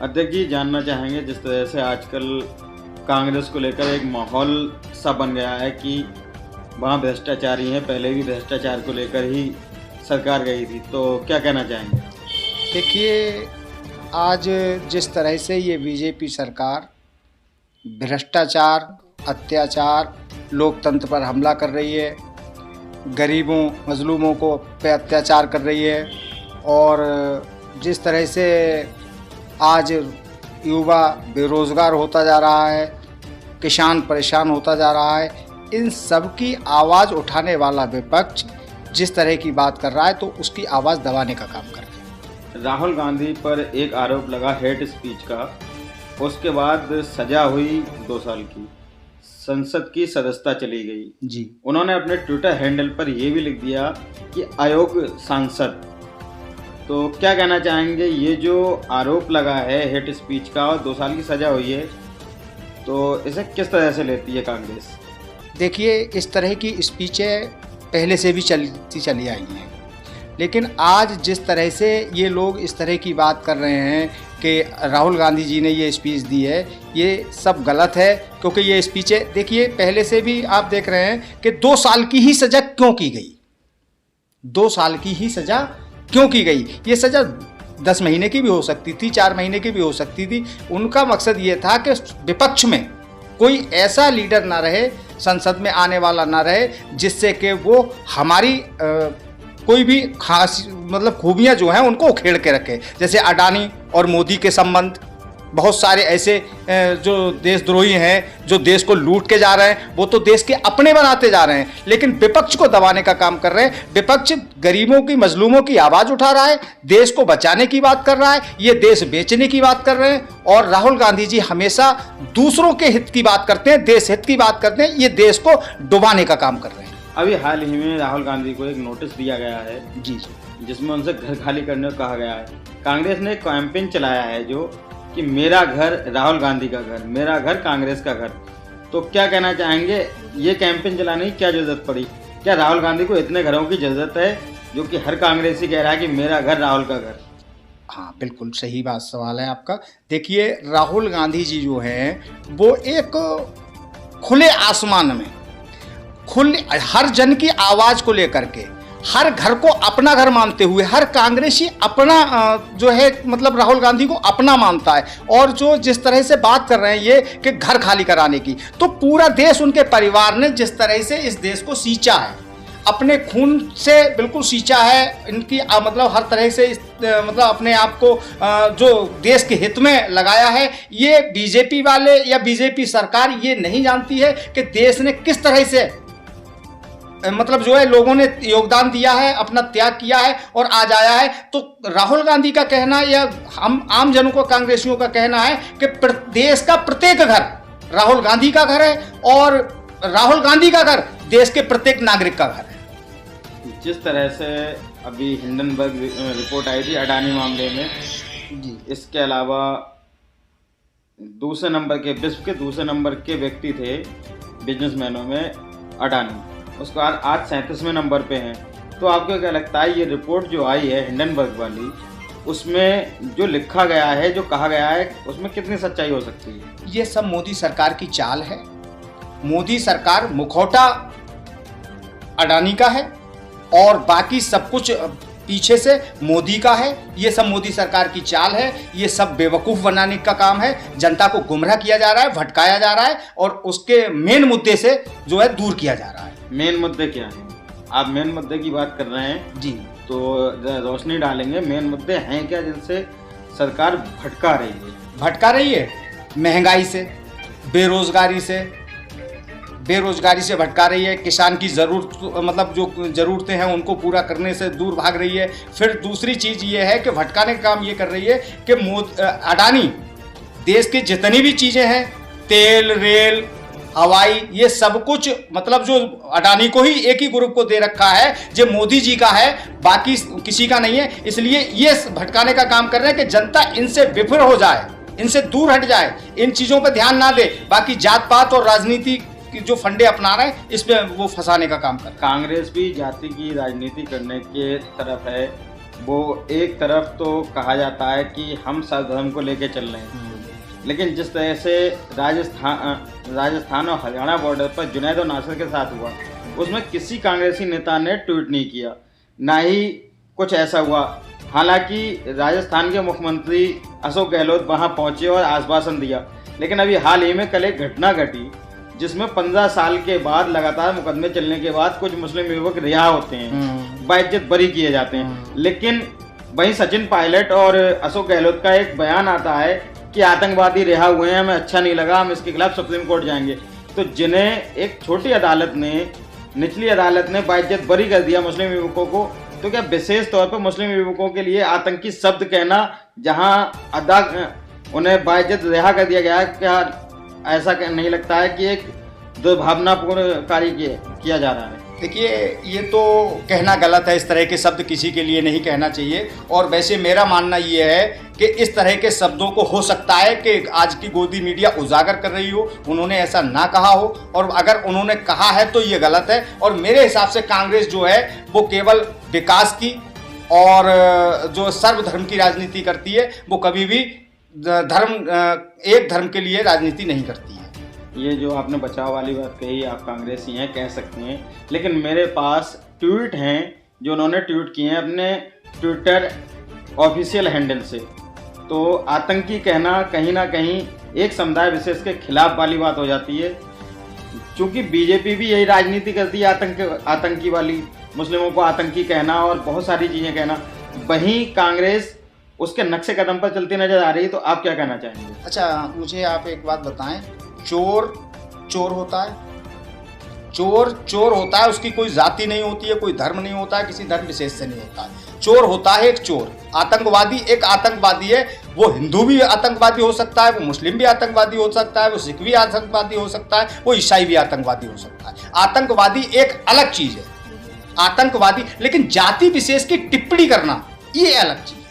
अध्यक्ष जी, जानना चाहेंगे जिस तरह से आजकल कांग्रेस को लेकर एक माहौल सा बन गया है कि वहाँ भ्रष्टाचारी हैं, पहले भी भ्रष्टाचार को लेकर ही सरकार गई थी, तो क्या कहना चाहेंगे? देखिए, आज जिस तरह से ये बीजेपी सरकार भ्रष्टाचार, अत्याचार, लोकतंत्र पर हमला कर रही है, गरीबों मजलूमों को पे अत्याचार कर रही है और जिस तरह से आज युवा बेरोज़गार होता जा रहा है, किसान परेशान होता जा रहा है, इन सब की आवाज़ उठाने वाला विपक्ष जिस तरह की बात कर रहा है तो उसकी आवाज़ दबाने का काम कर रहा है। राहुल गांधी पर एक आरोप लगा हेट स्पीच का, उसके बाद सजा हुई 2 साल की, संसद की सदस्यता चली गई जी। उन्होंने अपने ट्विटर हैंडल पर यह भी लिख दिया कि अयोग्य सांसद। तो क्या कहना चाहेंगे, ये जो आरोप लगा है हेट स्पीच का और 2 साल की सजा हुई है, तो इसे किस तरह से लेती है कांग्रेस? देखिए, इस तरह की स्पीचें पहले से भी चली आई हैं, लेकिन आज जिस तरह से ये लोग इस तरह की बात कर रहे हैं कि राहुल गांधी जी ने ये स्पीच दी है, ये सब गलत है। क्योंकि ये स्पीचें देखिए पहले से भी आप देख रहे हैं कि 2 साल की ही सज़ा क्यों की गई, 2 साल की ही सज़ा क्यों की गई। ये सज़ा 10 महीने की भी हो सकती थी, 4 महीने की भी हो सकती थी। उनका मकसद ये था कि विपक्ष में कोई ऐसा लीडर ना रहे, संसद में आने वाला ना रहे, जिससे कि वो हमारी कोई भी खास मतलब खूबियाँ जो हैं उनको उखेड़ के रखे। जैसे अडानी और मोदी के संबंध, बहुत सारे ऐसे जो देशद्रोही हैं जो देश को लूट के जा रहे हैं, वो तो देश के अपने बनाते जा रहे हैं, लेकिन विपक्ष को दबाने का काम कर रहे हैं। विपक्ष गरीबों की मजलूमों की आवाज़ उठा रहा है, देश को बचाने की बात कर रहा है, ये देश बेचने की बात कर रहे हैं। और राहुल गांधी जी हमेशा दूसरों के हित की बात करते हैं, देश हित की बात करते हैं, ये देश को डुबाने का काम कर रहे हैं। अभी हाल ही में राहुल गांधी को एक नोटिस दिया गया है जी, जिसमें उनसे घर खाली करने को कहा गया है। कांग्रेस ने एक कैंपेन चलाया है जो कि मेरा घर राहुल गांधी का घर, मेरा घर कांग्रेस का घर। तो क्या कहना चाहेंगे, ये कैंपेन चलाने की क्या जरूरत पड़ी? क्या राहुल गांधी को इतने घरों की जरूरत है जो कि हर कांग्रेसी कह रहा है कि मेरा घर राहुल का घर? हाँ, बिल्कुल सही बात सवाल है आपका। देखिए, राहुल गांधी जी जो हैं वो एक खुले आसमान में हर जन की आवाज़ को लेकर के, हर घर को अपना घर मानते हुए, हर कांग्रेसी अपना जो है मतलब राहुल गांधी को अपना मानता है। और जो जिस तरह से बात कर रहे हैं ये कि घर खाली कराने की, तो पूरा देश उनके परिवार ने जिस तरह से इस देश को सींचा है, अपने खून से बिल्कुल सींचा है, इनकी मतलब हर तरह से मतलब अपने आप को जो देश के हित में लगाया है। ये बीजेपी वाले या बीजेपी सरकार ये नहीं जानती है कि देश ने किस तरह से मतलब जो है लोगों ने योगदान दिया है, अपना त्याग किया है और आज आया है। तो राहुल गांधी का कहना या हम आम जनों को, कांग्रेसियों का कहना है कि देश का प्रत्येक घर राहुल गांधी का घर है और राहुल गांधी का घर देश के प्रत्येक नागरिक का घर है। जिस तरह से अभी हिंडनबर्ग रिपोर्ट आई थी अडानी मामले में जी, इसके अलावा विश्व के दूसरे नंबर के व्यक्ति थे बिजनेसमैनों में अडानी, उसके बाद आज 37वें नंबर पे हैं। तो आपको क्या लगता है, ये रिपोर्ट जो आई है हिंडनबर्ग वाली, उसमें जो लिखा गया है, जो कहा गया है, उसमें कितनी सच्चाई हो सकती है? ये सब मोदी सरकार की चाल है। मोदी सरकार मुखौटा अडानी का है और बाकी सब कुछ पीछे से मोदी का है। ये सब मोदी सरकार की चाल है, ये सब बेवकूफ़ बनाने का काम है। जनता को गुमराह किया जा रहा है, भटकाया जा रहा है और उसके मेन मुद्दे से जो है दूर किया जा रहा है। मेन मुद्दे क्या हैं? आप मेन मुद्दे की बात कर रहे हैं जी, तो रोशनी डालेंगे, मेन मुद्दे हैं क्या जिनसे सरकार भटका रही है? भटका रही है महंगाई से, बेरोजगारी से भटका रही है। किसान की ज़रूरत मतलब जो ज़रूरतें हैं उनको पूरा करने से दूर भाग रही है। फिर दूसरी चीज़ ये है कि भटकाने का काम ये कर रही है कि अडानी देश की जितनी भी चीज़ें हैं, तेल, रेल, हवाई, ये सब कुछ मतलब जो अडानी को ही एक ही ग्रुप को दे रखा है, जो मोदी जी का है, बाकी किसी का नहीं है। इसलिए ये भटकाने का काम कर रहे हैं कि जनता इनसे विफल हो जाए, इनसे दूर हट जाए, इन चीज़ों पर ध्यान ना दे। बाकी जात पात और राजनीति की जो फंडे अपना रहे हैं इस पे वो फंसाने का काम कर रहे हैं। कांग्रेस भी जाति की राजनीति करने के तरफ है वो एक तरफ तो कहा जाता है कि हम सर्वधर्म को लेके चल रहे हैं, लेकिन जिस तरह से राजस्थान और हरियाणा बॉर्डर पर जुनैद और नासिर के साथ हुआ, उसमें किसी कांग्रेसी नेता ने ट्वीट नहीं किया, ना ही कुछ ऐसा हुआ। हालांकि राजस्थान के मुख्यमंत्री अशोक गहलोत वहां पहुंचे और आश्वासन दिया, लेकिन अभी हाल ही में कल एक घटना घटी जिसमें 15 साल के बाद लगातार मुकदमे चलने के बाद कुछ मुस्लिम युवक रिहा होते हैं, बाइज्जत बरी किए जाते हैं। लेकिन वहीं सचिन पायलट और अशोक गहलोत का एक बयान आता है कि आतंकवादी रिहा हुए हैं, हमें अच्छा नहीं लगा, हम इसके खिलाफ सुप्रीम कोर्ट जाएंगे। तो जिन्हें एक छोटी अदालत ने, निचली अदालत ने बाइज्जत बरी कर दिया मुस्लिम युवकों को, तो क्या विशेष तौर पर मुस्लिम युवकों के लिए आतंकी शब्द कहना, जहां उन्हें बाइज्जत रिहा कर दिया गया, क्या ऐसा नहीं लगता है कि एक दुर्भावनापूर्ण कार्य किया जा रहा है? देखिए, ये तो कहना गलत है, इस तरह के शब्द किसी के लिए नहीं कहना चाहिए। और वैसे मेरा मानना ये है कि इस तरह के शब्दों को हो सकता है कि आज की गोदी मीडिया उजागर कर रही हो, उन्होंने ऐसा ना कहा हो, और अगर उन्होंने कहा है तो ये गलत है। और मेरे हिसाब से कांग्रेस जो है वो केवल विकास की और जो सर्वधर्म की राजनीति करती है, वो कभी भी एक धर्म के लिए राजनीति नहीं करती है। ये जो आपने बचाव वाली बात कही, आप कांग्रेसी हैं कह सकते हैं, लेकिन मेरे पास ट्वीट हैं जो उन्होंने ट्वीट किए हैं अपने ट्विटर ऑफिशियल हैंडल से। तो आतंकी कहना कहीं ना कहीं एक समुदाय विशेष के खिलाफ वाली बात हो जाती है, क्योंकि बीजेपी भी यही राजनीति करती है, आतंकी वाली, मुस्लिमों को आतंकी कहना और बहुत सारी चीज़ें कहना। वहीं कांग्रेस उसके नक्शे कदम पर चलती नजर आ रही है। तो आप क्या कहना चाहेंगे? अच्छा, मुझे आप एक बात बताएं, चोर चोर होता है, चोर चोर होता है, उसकी कोई जाति नहीं होती है, कोई धर्म नहीं होता है, किसी धर्म विशेष से नहीं होता है। चोर होता है एक चोर। आतंकवादी एक आतंकवादी है, वो हिंदू भी आतंकवादी हो सकता है, वो मुस्लिम भी आतंकवादी हो सकता है, वो सिख भी आतंकवादी हो सकता है, वो ईसाई भी आतंकवादी हो सकता है। आतंकवादी एक अलग चीज है, आतंकवादी। लेकिन जाति विशेष की टिप्पणी करना ये अलग चीज है।